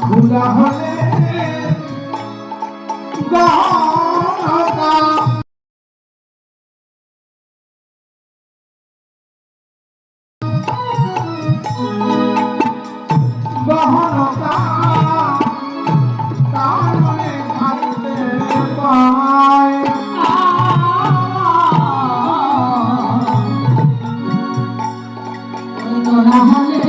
ভুলা হলে গহনতা গহনতা তার মনে ভাবতে পায় তোরা হলে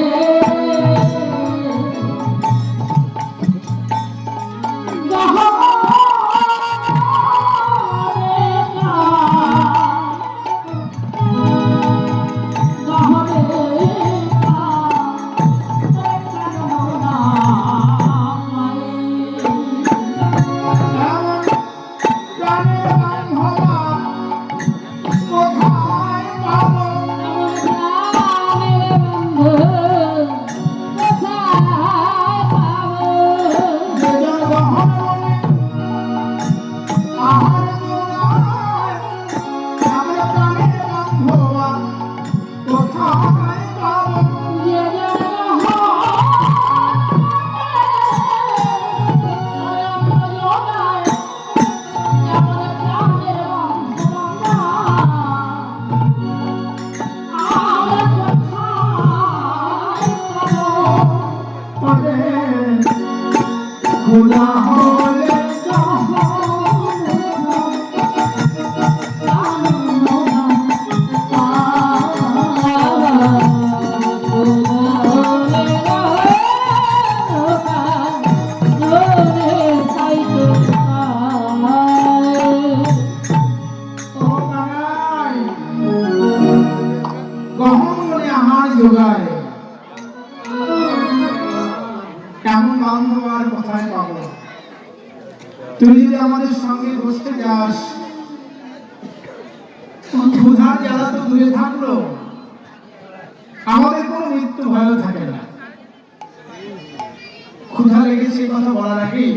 ভুলা হলে গহনে আহার যোগায় কেমন বান্ধব আর কোথায় পাবো? তুই যদি আমাদের সঙ্গে বসতে যাস ক্ষুধার জ্বালা তো দূরে থাকলো, আমাদের কোনো মৃত্যু ভয় থাকে না। ক্ষুধা লেগেছে কথা বলার আগেই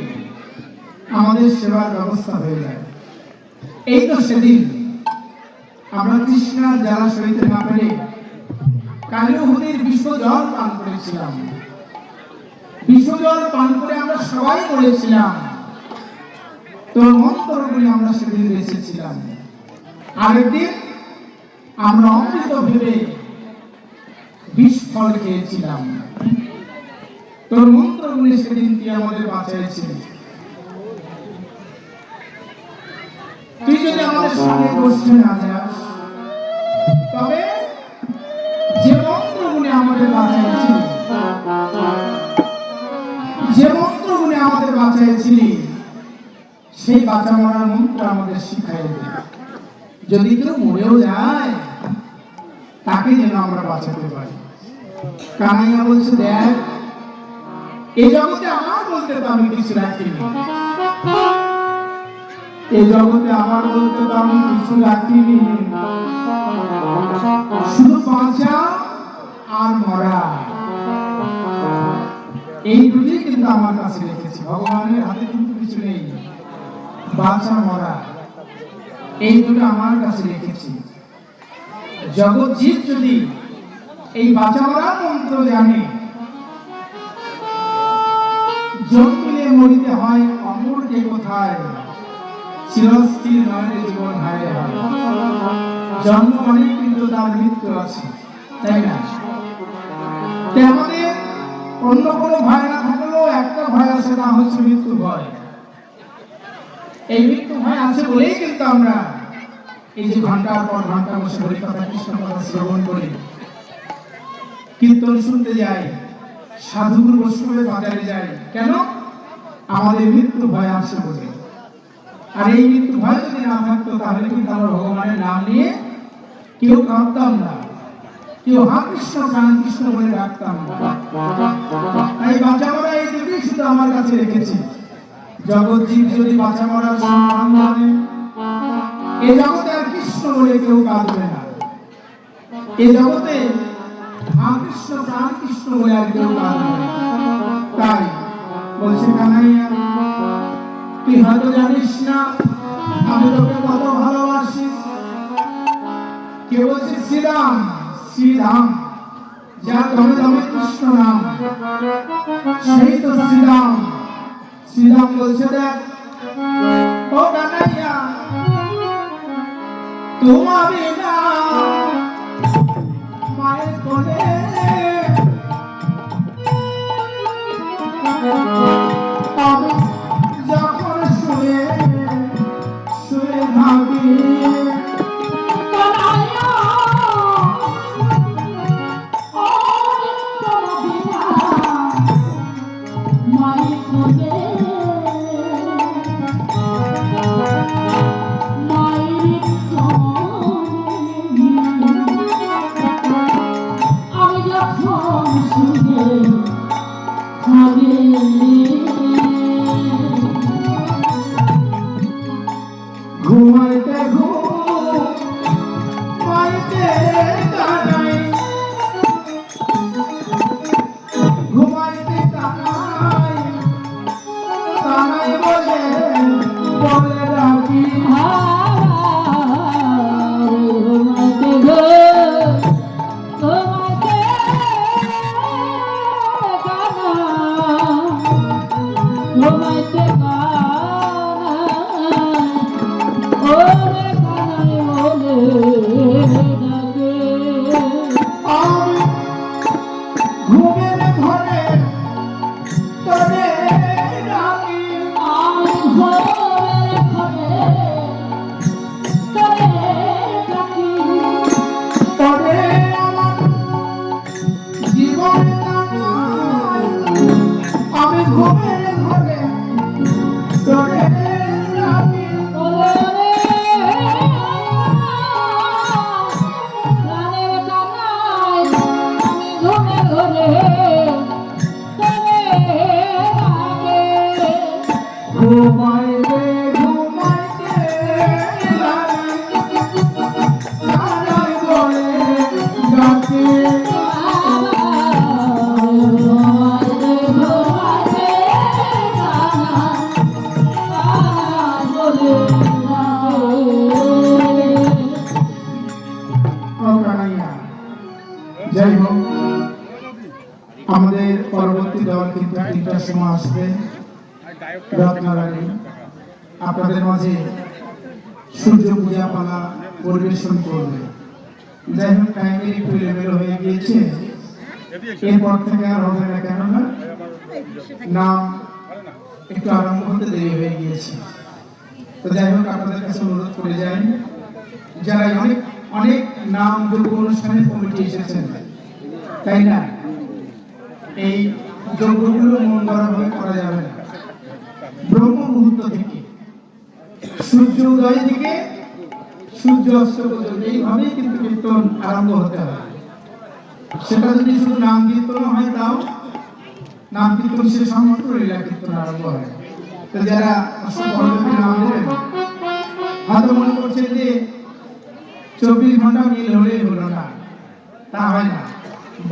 আমাদের সেবার ব্যবস্থা হয়ে যায়। এই তো সেদিন আমরা তৃষ্ণার জ্বালা সইতে না পেরে কালীহতির বিষ জল পান করেছিলাম। বিষ জল পান করে আমরা সবাই বলেছিলাম, তোর মন্ত্রগুলি আমরা সেদিন বেঁচেছিলাম। আরেকদিন আমরা অমৃত ভেবে বিষ ফল খেয়েছিলাম। তোর মন্ত্রগুলি সেদিন তুই আমাদের বাঁচাইছিস। তুই যদি আমাদের সঙ্গে বসতে না যাস, তবে যে মন্ত্রগুলি আমাদের বাঁচাইছিলি, যে মন্ত্রগুলি আমাদের বাঁচাইছিলি, সেই বাঁচা মরার মন্ত্র আমাদের শিখাই দে। যদি কেউ মরেও যায়, তাকে যেন আমরা বাঁচাতে পারি। কানাইয়া বলছে, দেখ, এই জগতে আমার বলতে তো আমি কিছু রাখিনি, এই জগতে আমার বলতে তো আমি কিছু রাখিনি, শুধু বাঁচা আর মরা, এই দুটি কিন্তু আমার কাছে রেখেছি। ভগবানের হাতে কিন্তু কিছু নেই, বাঁচা মরা এই দুটো আমার কাছে রেখেছি। জগৎ জীব যদি এই বাঁচা মরা মন্ত্র জানে, জন্মিলে মরিতে হয় অমর কে কোথায়, চিরস্থির নয় জীবন হায় হয়। জন্ম মানে কিন্তু তার মৃত্যু আছে, তাই না? আমাদের অন্য কোনো ভয় না থাকলেও একটা ভয় আছে, তা হচ্ছে মৃত্যু ভয়। এই মৃত্যু ভয় আছে বলেই কিন্তু আমরা এই যে ঘন্টার পর ঘন্টা বসে হরিকথা কৃষ্ণ কথা শ্রবণ করি, কীর্তন শুনতে যাই, সাধুগুরু বৈষ্ণবে বাজারে যাই। কেন? আমাদের মৃত্যু ভয় আছে বলে। আর এই মৃত্যু ভয় যদি না থাকতো, তাহলে কিন্তু আমরা ভগবানের নাম নিয়ে কেউ কাঁদতাম না, কেউ হা কৃষ্ণ প্রাণ কৃষ্ণ বলে ডাকতাম না। তাই বাঁচা মরা এই দুটি শুধু আমার কাছে রেখেছি। জগৎ জীব যদি বাঁচা মরার সম্মান জানে, এ জগতে আর কৃষ্ণ বলে কেউ কাঁদবে না। এ জগতে হা কৃষ্ণ প্রাণ কৃষ্ণ বলে আর কেউ কাঁদবে না। তাই বলছে কানাইয়া, তুই হয়তো জানিস না আমি তোকে কত ভালোবাসি। কে বলছে? শ্রীরাম। শ্রীরাম যা দমে দমে কৃষ্ণ নাম, সেই তো শ্রীরাম। শ্রীরাম বলছে দেখ ও কানাইয়া, তোমার বিনা মায়ের কোলে আমি যখন শুয়ে শুয়ে ভাবি কানাইয়া ও তোমার বিনা মায়ের কোলে আমি যখন শুয়ে ভাবি ঘুমাইতে ঘুমাইতে কানাই, ঘুমাইতে কানাই, কানাই বলে বলে ডাকি ঘুমাইতে ঘুমাইতে কানা ঘুমাইতে ওরে কানাই বলে ডাকে আমি ঘুমের ঘরে তোরে ডাকি আমি ঘরের ঘরে তোরে ডাকি তোরে আমার জীবন কানাই, আমি ঘুমের ঘরে তোরে ডাকি ওরে প্রাণের কানাই আমি ঘুমে ঘরে তোরে ডাকে ঘুমাইতে ঘুমাইতে কানাই বলে ডাকি ও কানাইয়া। যাই হোক, আমাদের পরবর্তী দল কিন্তু 3টার সময় আসবে রত্নারানী আপনাদের মাঝে সূর্য পূজা পালা পরিবেশন করবে। যাই হোক, টাইমের একটু এলোমেলো হয়ে গিয়েছে, এরপর থেকে আর হবে না, কেননা নাম একটু আরম্ভ হতে দেরি হয়ে গিয়েছে। তো যাই হোক, আপনাদের কাছে অনুরোধ করে যাই, যারা অনেক অনেক নাম যোগ্য অনুষ্ঠানের কমিটি এসেছেন, তাই না, এই যজ্ঞগুলো মন গড়াভাবে করা যাবে না। ব্রহ্ম মুহূর্ত থেকে সূর্য উদয় থেকে সূর্য অস্ত পর্যন্ত এইভাবেই কিন্তু কীর্তন আরম্ভ হতে হবে। সেটা যদি শুধু নাম কীর্তন হয়, তাও নাম কীর্তন শেষ হওয়া মাত্র লীলা কীর্তন আরম্ভ হয়। তো যারা নাম দেবেন, হয়তো মনে করছেন যে 24 ঘন্টা মিল হলেই হলো না, তা হয় না।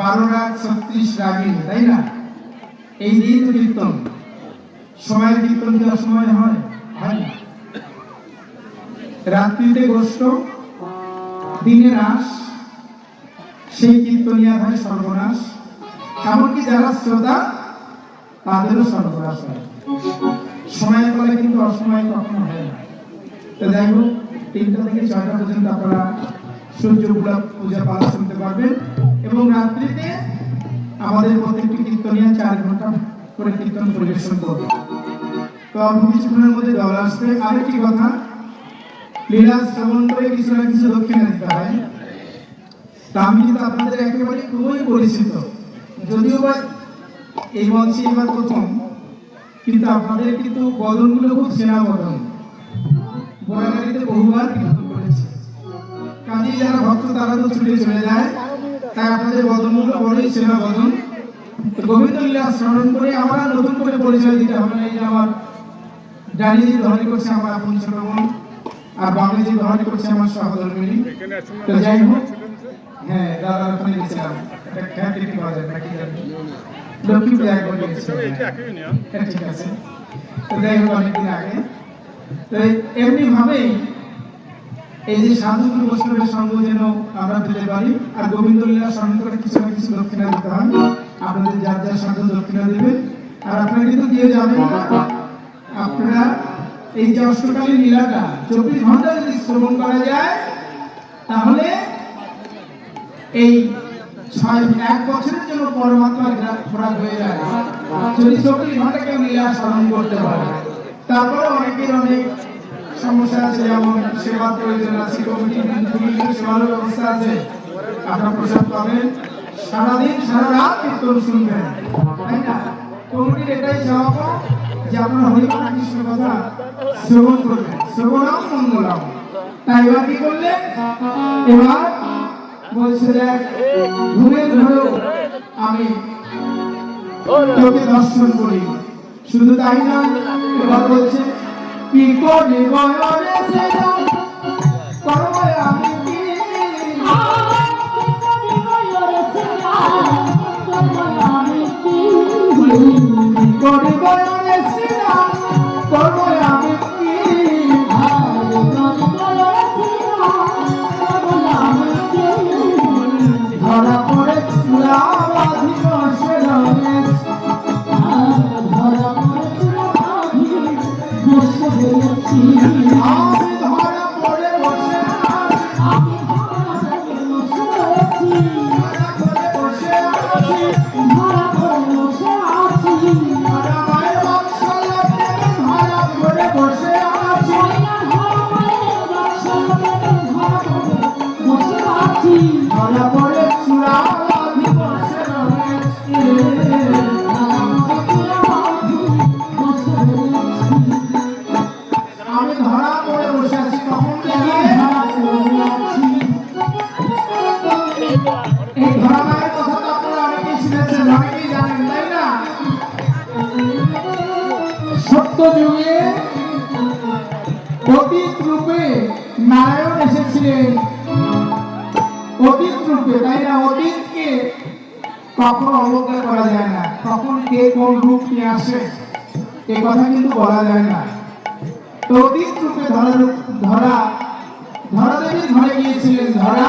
12 রাগ 36 রাগিনী, তাই না? এই দিন কীর্তন, সময়ের কীর্তন কি অসময় হয়? হয় না। রাত্রিতে গোষ্ঠ, দিনে রাস, সেই কীর্তনিয়া হয় সর্বনাশ। এমনকি যারা শ্রোতা তাদেরও সর্বনাশ হয়। সময়ের ফলে কিন্তু অসময় কখনো হয় না। তো যাই হোক, 3টা থেকে 6টা পর্যন্ত আপনারা সূর্য পূজা পালা শুনতে পারবেন, এবং রাত্রিতে আমাদের প্রত্যেকটি কীর্তনিয়া 4 ঘন্টা করে কীর্তন পরিবেশন করবে। তো অল্প কিছুক্ষণের মধ্যে দল আসবে। আরেকটি কথা, লীলা শ্রবণ করে কিছু না কিছু দক্ষিণা দিতে হয়। তা আমি কিন্তু আপনাদের একেবারে খুবই পরিচিত, যদিও বা এই মঞ্চে এবার প্রথম, কিন্তু আপনাদের কিন্তু বদনগুলো খুব চেনা বদন। বোনাগাড়িতে বহুবার কীর্তন করেছে, কাজেই যারা ভক্ত তারা তো ছুটে চলে যায়, তাই আপনাদের বদনগুলো বড়ই চেনা বদন। তো গোবিন্দ লীলা স্মরণ করে আমরা নতুন করে পরিচয় দিতে হবে না। এই যে আমার ডালিয়ে যে ধরনী করছে আমার আপন ছোট বোন, আর বাংলা যে ধরনী করছে আমার সহধর্মিনী। তো যাই হোক, হ্যাঁ, দাদা ওখানে গেছিলাম, খ্যাতি বাজার নাকি লক্ষ্মীপুরে একবার গেছিলাম। হ্যাঁ, ঠিক আছে। তো যাই হোক, অনেকদিন আগে। তো এমনি ভাবেই এই যে সাধু বৈষ্ণবের সঙ্গ যেন আমরা পেতে পারি, আর গোবিন্দ লীলা স্মরণ করে কিছু না কিছু দক্ষিণা দিতে হয়। আপনাদের যার যার সাধ্য দক্ষিণা দেবেন, আর আপনারা কিন্তু দিয়ে যাবেন না। আপনারা এই যে অষ্টকালীন লীলাটা 24 ঘন্টা যদি শ্রবণ করা যায়, তাহলে এই 1 বছরের জন্য পরমাত্মার খোরাক হয়ে যায় যদি 24 ঘন্টা কেউ লীলা স্মরণ করতে পারে। তারপরে অনেকের অনেক সমস্যা আছে, যেমন সেবার প্রয়োজন আছে, কমিটির সেবার ব্যবস্থা আছে। আপনার প্রসাদ পাবেন, সারাদিন সারা রাত কীর্তন শুনবেন, তাই না? কমিটির এটাই চাওয়া যে আপনারা হরিকথা কৃষ্ণ কথা শ্রবণ করবেন, শ্রবণাম মঙ্গলম। তাই এবার কি করলেন? এবার বলছে যে ঘুরে ধরো আমি তোকে দর্শন করি। শুধু তাই না, এবার বলছে কি করে বয়রে সেটা করবে আমি কি করে বয়রে সেটা করবে আমি কি ধরা পড়ে চুলা বাঁধি বসে রয়ে আমি ধরা পড়ে বসে মায়ের বংশ লাগে ধরা পড়ে বসে আছি ধরা পড়ে চুলা বাঁধি বসে রয়েছি। আমি ধরা পড়ে বসে আছি, কখন থেকে এই ধরা মায়ের কথা তো আপনারা অনেকেই শুনেছেন, অনেকেই জানেন, তাই না? সত্য যুগে অতীত রূপে নারায়ণ এসেছিলেন, অতীত রূপে, তাই না? অতীতকে কখনো অবজ্ঞা করা যায় না, কখন কে কোন রূপ নিয়ে আসে এ কথা কিন্তু বলা যায় না। তো অতীত রূপে ধরা দেবীর ঘরে গিয়েছিলেন। ধরা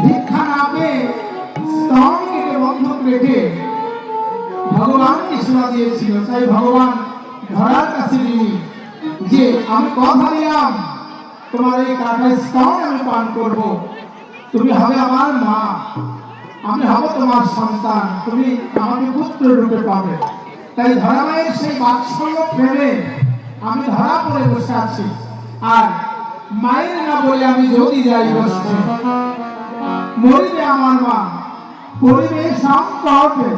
ভিক্ষা না পেয়ে স্তন কেটে বন্ধক রেখে ভগবানকে সেবা দিয়েছিল। তাই ভগবান ধরার কাছে নিয়ে যে আমি কথা দিলাম তোমার এই কাঠের স্তন আমি পান করব, তুমি হবে আমার মা, আমি হব তোমার সন্তান, তুমি আমাকে পুত্র রূপে পাবে। তাই ধরা মায়ের সেই বাৎসল্য প্রেমে আমি ধরা পড়ে বসে আছি, আর মায়ের না বলে আমি যদি যাই বসতে মরিবে আমার মা, পরিবে সংকটে।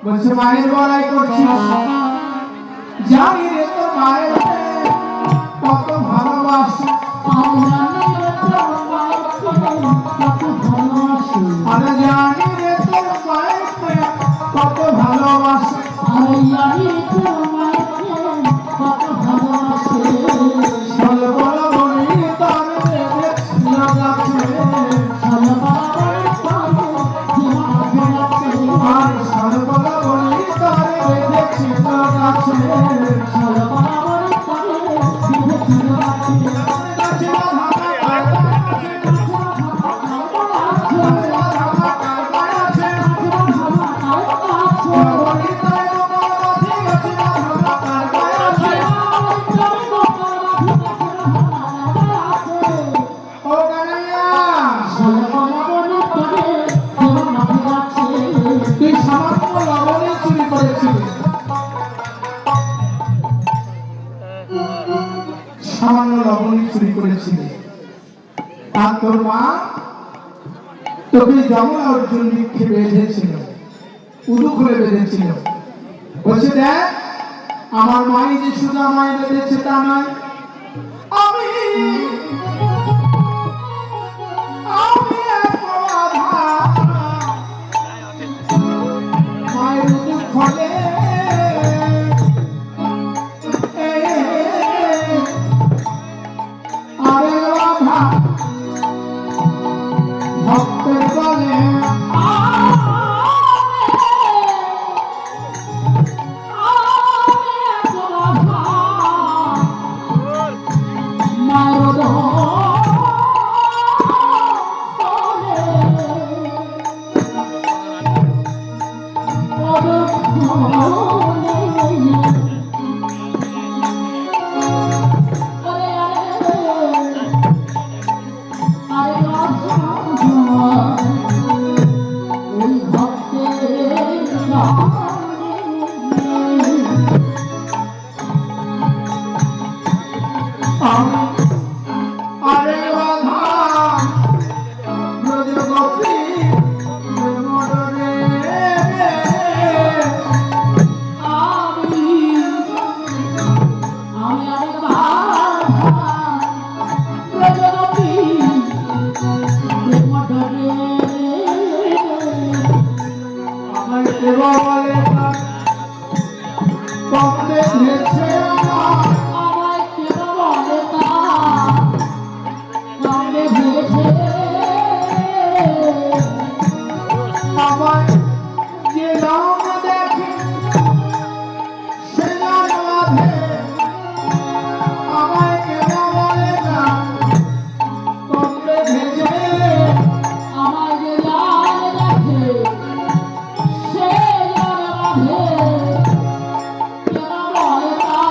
বলছে মায়ের বড়াই করছি, জানি রে তো মায়ের কত ভালোবাসে, আরে জানি রে তোর মায়ের কত ভালোবাসে, সর্বলা বলি তার বেঁধেছিল গাছে, আর সর্বলা বলি তার বেঁধেছিল গাছে, সামান্য লবণী চুরি করেছিলে, আর তোর মা তোকে যমুনা অর্জুন বৃক্ষে বেঁধেছিল, উদু করে বেঁধেছিল। বলছে দেখ আমার মাই যে সুদা মাই বেঁধেছে তা নয়, আমি মায়ের উদু খোলে ভক্তের বলে মায়ের আমি আরে বাধা ব্রজগোপী মরণে আমি আরেক ব্রজগোপী মঠরে আমার দেবা বলে কমতে ধরেছে আমায় কেন বলে তা কামড়ে ধরেছে আমার যে নাম দেখে সে নাম বাঁধে আমায় কেন বলে না কমতে ধরেছে আমায় যে জান দেখে সে জান বাঁধে কেন বলে তা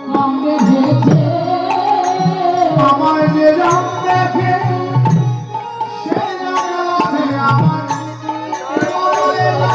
কামড়ে ধরেছে আমার যে নাম দেখে সে নাম বাঁধে আমার কেন বলে না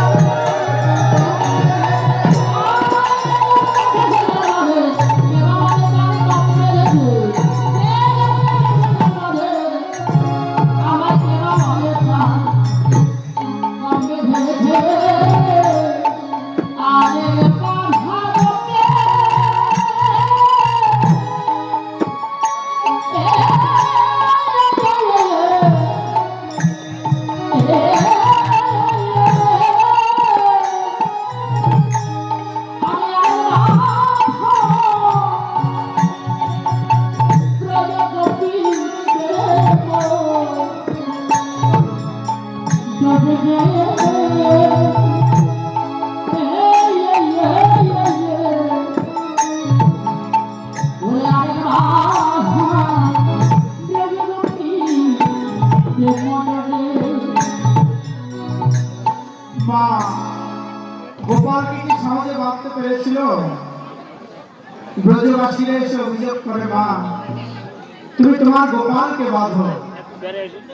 মা গোপালকে কি সহজে বাঁধতে পেরেছিল? ব্রজবাসীরা এসে অভিযোগ করে, মা তুমি তোমার গোপালকে বাঁধো,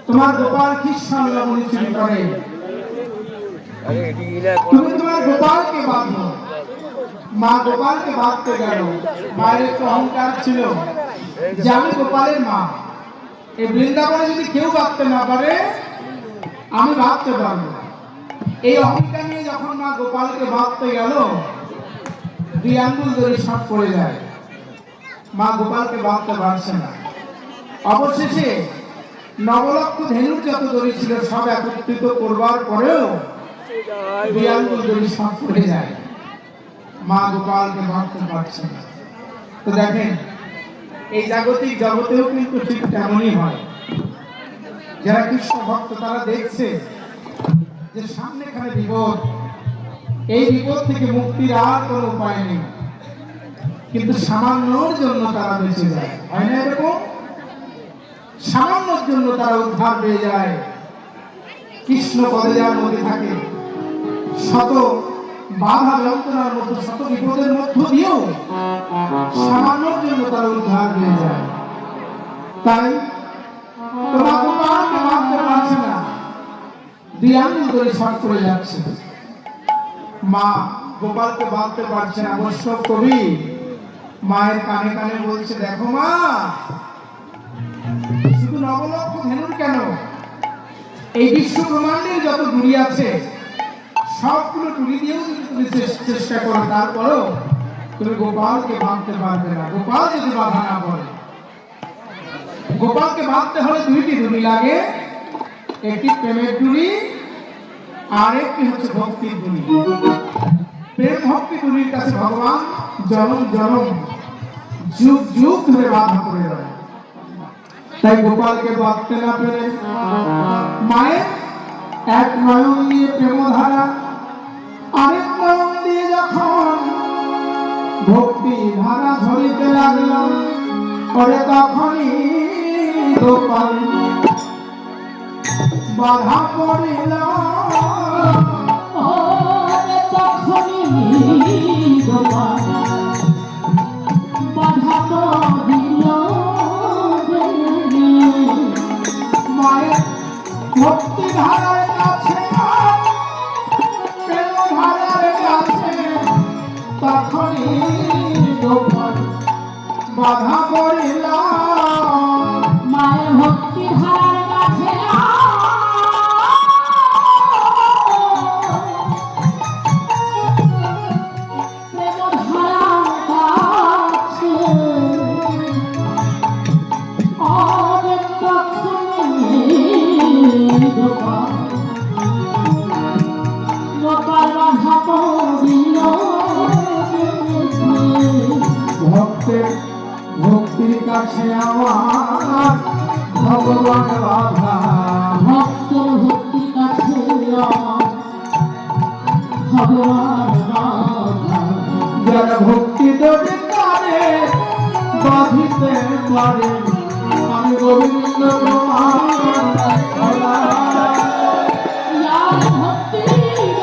তোমার গোপাল খ্রিস্টান রমণী চুরি করে, তুমি তোমার গোপালকে বাঁধো। মা গোপালকে বাঁধতে গেল। মায়ের একটু অহংকার ছিল যে আমি গোপালের মা, এই বৃন্দাবনে যদি কেউ বাঁধতে না পারে আমি বাঁধতে পারবো। এই অহংকার নিয়ে যখন মা গোপালকে বাঁধতে গেল, 2 আঙ্গুল ধরে সব পড়ে যায়। মা গোপালকে বাঁধতে পারছে না। অবশেষে নবলক্ষ ধেনুর যত দড়ি ছিল সব একত্রিত করবার পরেও 2 আঙ্গুল ধরে সব পড়ে যায়। মা গোপালকে বাঁধতে পারছে না। তো দেখেন, এই জাগতিক জগতেও কিন্তু ঠিক তেমনই হয়। যারা কৃষ্ণ ভক্ত তারা দেখছে যে সামনেখানে বিপদ, এই বিপদ থেকে মুক্তির আর কোনো উপায় নেই, কিন্তু সামান্যর জন্য তারা বেঁচে যায়। হয় না এরকম? সামান্যর জন্য তারা উদ্ধার পেয়ে যায়। কৃষ্ণ পদে যার মধ্যে থাকে, শত বাধা যন্ত্রণার মধ্যে, শত বিপদের মধ্য দিয়েও সামান্যর জন্য তারা উদ্ধার পেয়ে যায়। তাই তোমার গোপালকে বাঁধতে পারছে না, 2 আঙ্গুল ধরে শর্ট করে যাচ্ছে। মা গোপালকে বাঁধতে পারছে না। অবশ্য কবি মায়ের কানে কানে বলছে, দেখো মা, শুধু নবলক্ষ ধেনুর কেন, এই বিশ্ব ব্রহ্মাণ্ডের যত ডুরি আছে সবগুলো ডুরি দিয়েও যদি তুমি চেষ্টা করো, তারপরও তুমি গোপালকে বাঁধতে পারবে না। গোপাল যদি বাধা না পড়ে, গোপালকে বাঁধতে হলে 2টি ডুরি লাগে, একটি প্রেমের ডুরি আর একটি হচ্ছে ভক্তির ডুরি। প্রেম ভক্তি ডুরির কাছে ভগবান জনম জনম যুগ যুগ ধরে বাধা করে রয়। তাই গোপালকে বাঁধতে না পেরে মায়ের এক নয়ন দিয়ে প্রেমধারা, আরেক নয়ন দিয়ে যখন ভক্তি ধারা ঝরিতে লাগল, পরে তখনই গোপাল বাধা পড়িল। তখনই গোপাল বাধা পড়িল। মায়ের ভক্তি ধারার কাছে ভাড়ার কাছে তখনই গোপাল বাধা পড়িল মায়ের ভক্তি ধারার কাছে প্রেম ধারার কাছে অনেক গোপাল গোপাল বাধা পড়িল ভক্তের ভক্তির কাছে আমার ভগবান বাধা ভক্তের ভক্তি কাছে ভগবান বাধা যারা ভক্তি তোরে করে বাধিতে পারে আমি গোবিন্দ তোমার ভোলা। যার ভক্তি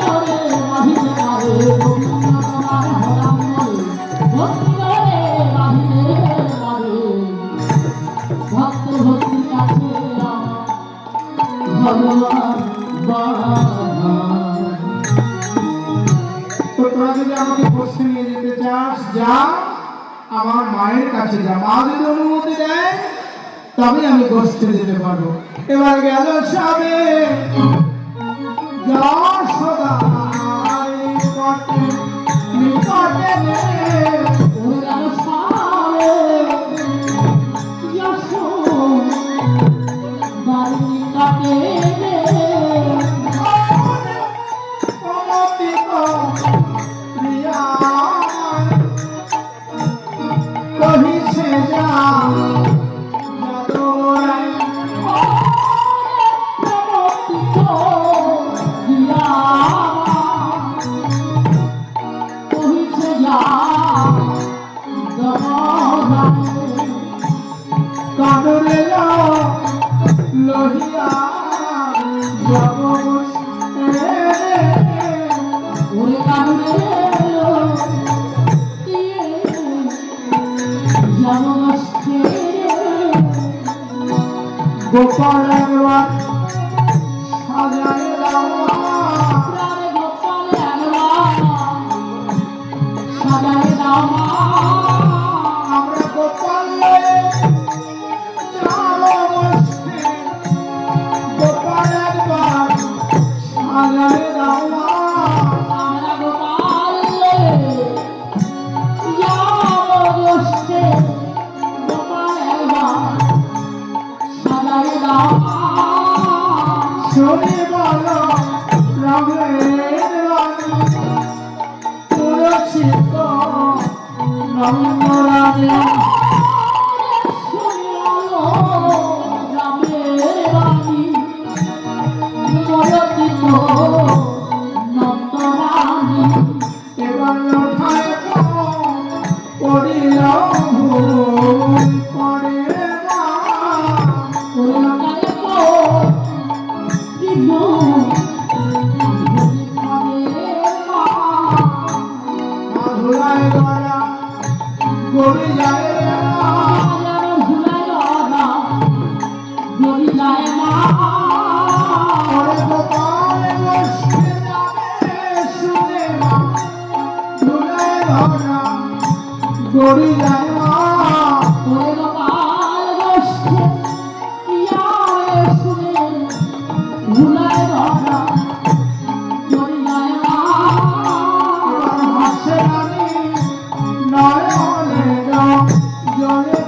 করে বাহিতে পারে গোবিন্দ তোমার হরাম বলে ভক্তি করে বাহিতে পারে ভক্তের ভক্তি কাছে ভগবান বাধা তো তোরা যদি আমাকে বসে নিয়ে যেতে চাস যা আমার মায়ের কাছে যা মা যদি অনুমতি দেয় তবে আমি গোষ্ঠে যেতে পারবো। এবার গেল সবে যশোদার নিকটে নিকটে ওরা সারে যশো বাড়ি কাটে অমতিত প্রিয়া কহিছে যা যাদবরায় কানরে লোহিয়া জগৎ গোপাল একবার সাজায় রামা আমরা গোপাল গোপাল একবার সাজায় রামা শুনি বলো রামের বাণী পুরোচিত নন্দরানী এবার লঠায় পড়িল পড়ে না ধুলায় গলা গড়ি যায় ওরে গোপাল বসে যাবে শুনে মা ধুলায় গলা গড়ি যায় মা হাসে রানী নয়নে জলে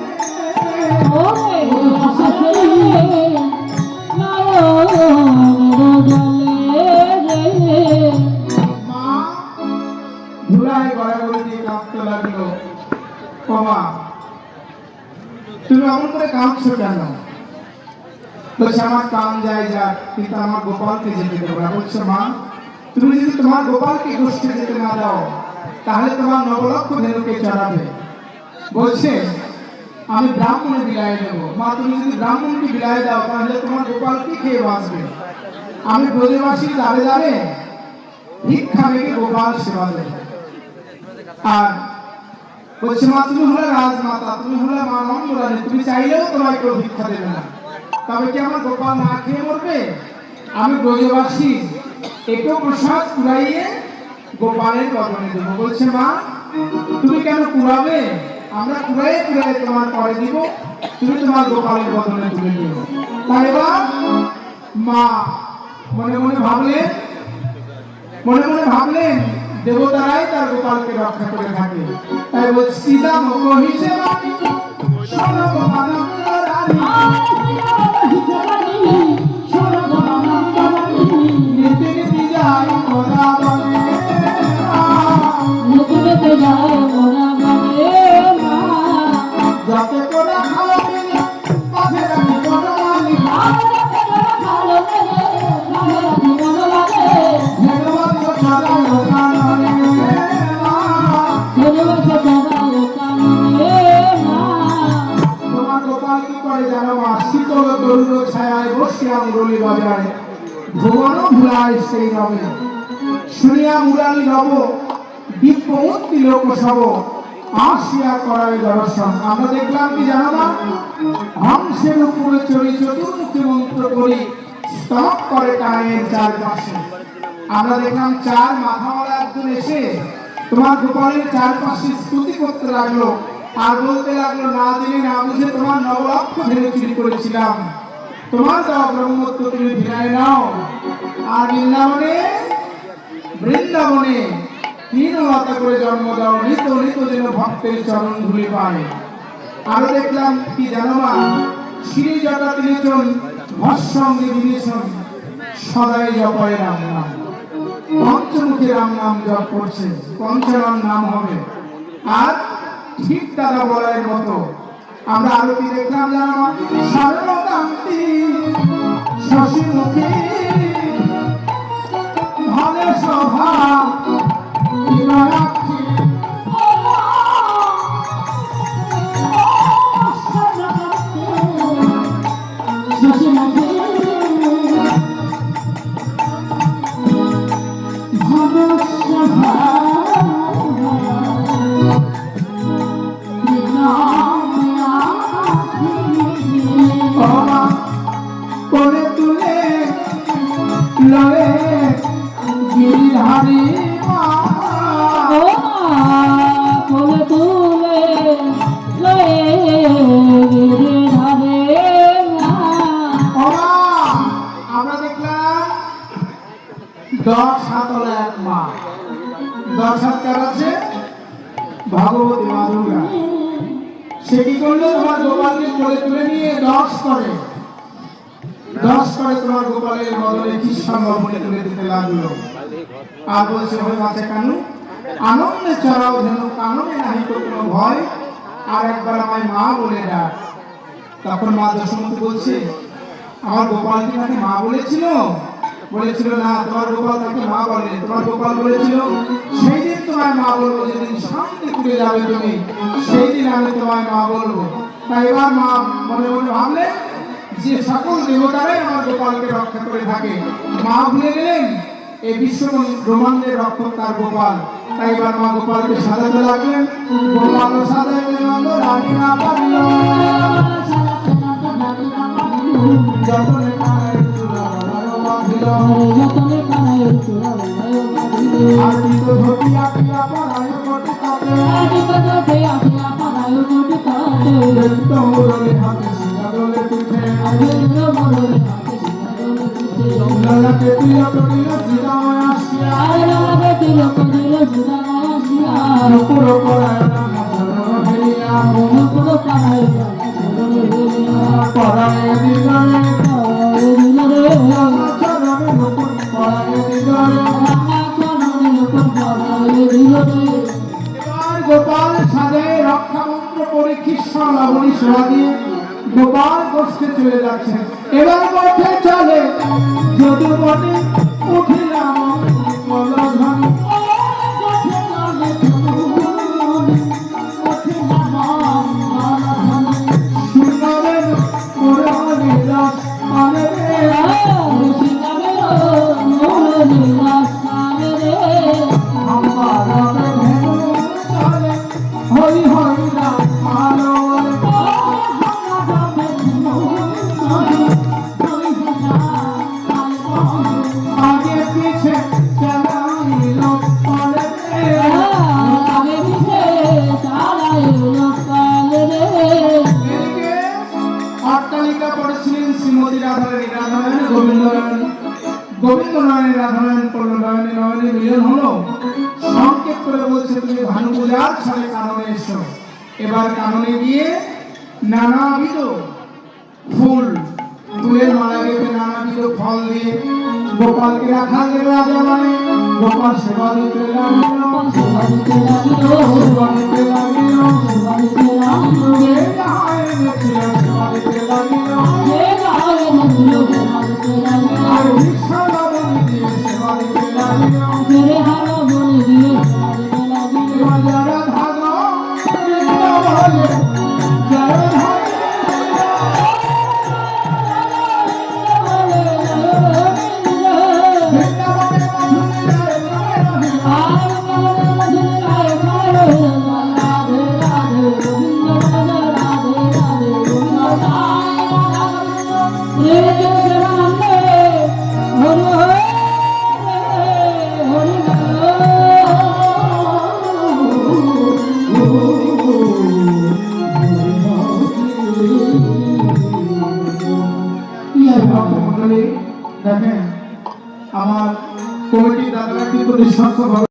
মা ধুলায় গড়াগড়ি দিয়ে কাঁপতে লাগলো বাবা তুমি এমন করে কাঁদছো কেন? বলছে আমার কান যায় যাক কিন্তু আমার গোপালকে যেতে দেবো না। বলছে মা তুমি যদি তোমার গোপালকে গোষ্ঠী যেতে না দাও তাহলে তোমার নবলক্ষ ধেনুকে চড়াবে। বলছে আমি ব্রাহ্মণে বিলাই দেবো। মা তুমি যদি ব্রাহ্মণকে বিলাই দাও তাহলে তোমার গোপালকে খেয়ে বাঁচবে। আমি ব্রজবাসী দাঁড়ে দাঁড়ে ভিক্ষা মেঘে গোপাল সেবা দেবো। আর বলছে মা তুমি হলে রাজমাতা, তুমি হলে মা নন্দরানী, তুমি চাইলেও তোমায় কেউ ভিক্ষা দেবে না। তবে কি আমার গোপাল না খেয়ে মরবে? আমি ব্রজবাসী একটু প্রসাদ কুড়াইয়ে গোপালের বদনে দেবো। বলছে মা তুমি কেন কুড়াবে, আমরা কুড়াই কুড়াই তোমার পরে দিব, তুমি তোমার গোপালের বদনে তুলে দিও। তাই এবার মা মনে মনে ভাবলেন দেবতারাই তার গোপালকে রক্ষা করে থাকে। তাই বলছি সীতা মুখ হিসেবে নীতি নীতি যাই মোরা বনে যাতে কোনা খাওয়াবি মাঝে রাখি বনমালী ভগবান সদায় কাননে তোমার গোপাল কি করে জানো মা, শীতল তরুণ ছায়ায় বসে আঙ্গুলি বাজায়, ভুবন ভুলায় সেই রবে শুনিয়া মুরারি রব দিব্যমূর্তি লোকসব আসিয়া করায় দর্শন। আমরা দেখলাম কি জানো না, হংসের উপরে চড়ি চতুর্মুখী মন্ত্র করি স্তব করে কায়ের চারপাশে। আমরা দেখলাম চার মাথাওয়ালা একজন এসে তোমার গোপালের চারপাশে স্তুতি করতে লাগলো আর বলতে লাগলো না জেনে না বুঝে তোমার নবলক্ষ ধরে চুরি করেছিলাম, তোমার দেওয়া ব্রহ্মত্ব তুমি ফিরায় নাও। আর বৃন্দাবনে তিন মাতা করে জন্ম দাও, নিত নিত যেন ভক্তের চরণ ধুলি পায়। আরো দেখলাম কি জানো মা, শ্রী জটা তিরিচন ভস্সঙ্গে বিভীষণ সদাই জপয় রাম নাম, পঞ্চমুখী রাম নাম জপ করছে, পঞ্চরাম নাম হবে। আর ঠিক দাদা বলার মতো আমরা আরো কি দেখলাম জানো মা, সর্বকান্তি শশীমুখী ভালে সভা বিমলাক্ষী করে তুলে লয়ে গিরিধারী আমরা দেখলাম 10 হাত হলো এক মা, 10 হাত কার আছে ভগবতী মা দুর্গা। সে কি করলো, তোমার গোপালকে কোলে তুলে নিয়ে 10 করে তোমার গোপালের বদলে কৃষ্ণ মনে তুলে দিতে লাগলো। আর বলছে হয়ে আছে কানু আনন্দে চড়াও যেন কাননে নাহি তো কোনো ভয়, আর একবার আমায় মা বলে ডাক। তখন মা যশোমতী বলছে আমার গোপাল কি তাকে মা বলেছিল না, তোমার গোপাল তাকে মা বলে, তোমার গোপাল বলেছিল সেই দিন তোমায় মা বলবো, যেদিন শান্তি পুড়ে যাবে তুমি সেই দিন আমি তোমায় মা বলবো। তাই এবার মা মনে মনে ভাবলে যে সকল দেবতারাই আমার গোপালকে রক্ষা করে থাকে, মা ভুলে গেলেন এই বিশ্ব ব্রহ্মাণ্ডের রক্ষক তার গোপাল। তাই এবার মা গোপালকে সাজাতে লাগলেন, গোপাল সাজাইবে রানী না পারিল যতনে কানায় চূড়া বাঁধিল, আর দিত ধোতি আপিয়া পরায় কোটি কাটে, তো মুরলি হাতে শিলা দোলে পিঠে, ললাটে তিলক দিল সীতাময় আসিয়া, নুপুর পরায় রানা চরণ হেলিয়া, পরায় দিগরে রানা চরণে নুপুর পরায় দিগরে। এবার গোপাল সাজায় রক্ষা মন্ত্র করে কৃষ্ণ লাবণী সেবা দিয়ে গোপাল গোষ্ঠে চলে যাচ্ছে। এবার পথে চলে যদু বনে উঠিলাম মলধ্বনি, শুনবেন মুরলী রস আনে রে, আমার ভেনু চলে হই হই রাম আলো আগে পিছে করে বলছে তুমি ভানু পূজার ছলে কাননে এসো। এবার কাননে গিয়ে নানাবিধ ফুল তুলে মালা গেঁথে নানাবিধ ফল দিয়ে গোপালকে রাখা গেল রাজা মানে গোপাল সেবা দিতে লাগলো, সেবা দিতে লাগিল, সেবা দিতে লাগলো, সেবা দিতে লাগিল, যে যাহা এনেছিল সেবা দিতে লাগলো, যে যাহা এনেছিল সেবা দিতে লাগিল, আর ভিক্ষা লাবণী দিয়ে সেবা দিতে লাগলো। ফেরে হারা বলি দিয়ে সেবা দিতে লাগিল। যারা ধাগো বৃন্দাবনে, যারা ধাগো বৃন্দাবনে মধুমিতায় রহে রহে। ভক্তমণ্ডলী, দেখেন আমার কমিটির দাদারা কিন্তু নিঃস্বার্থ ভাবে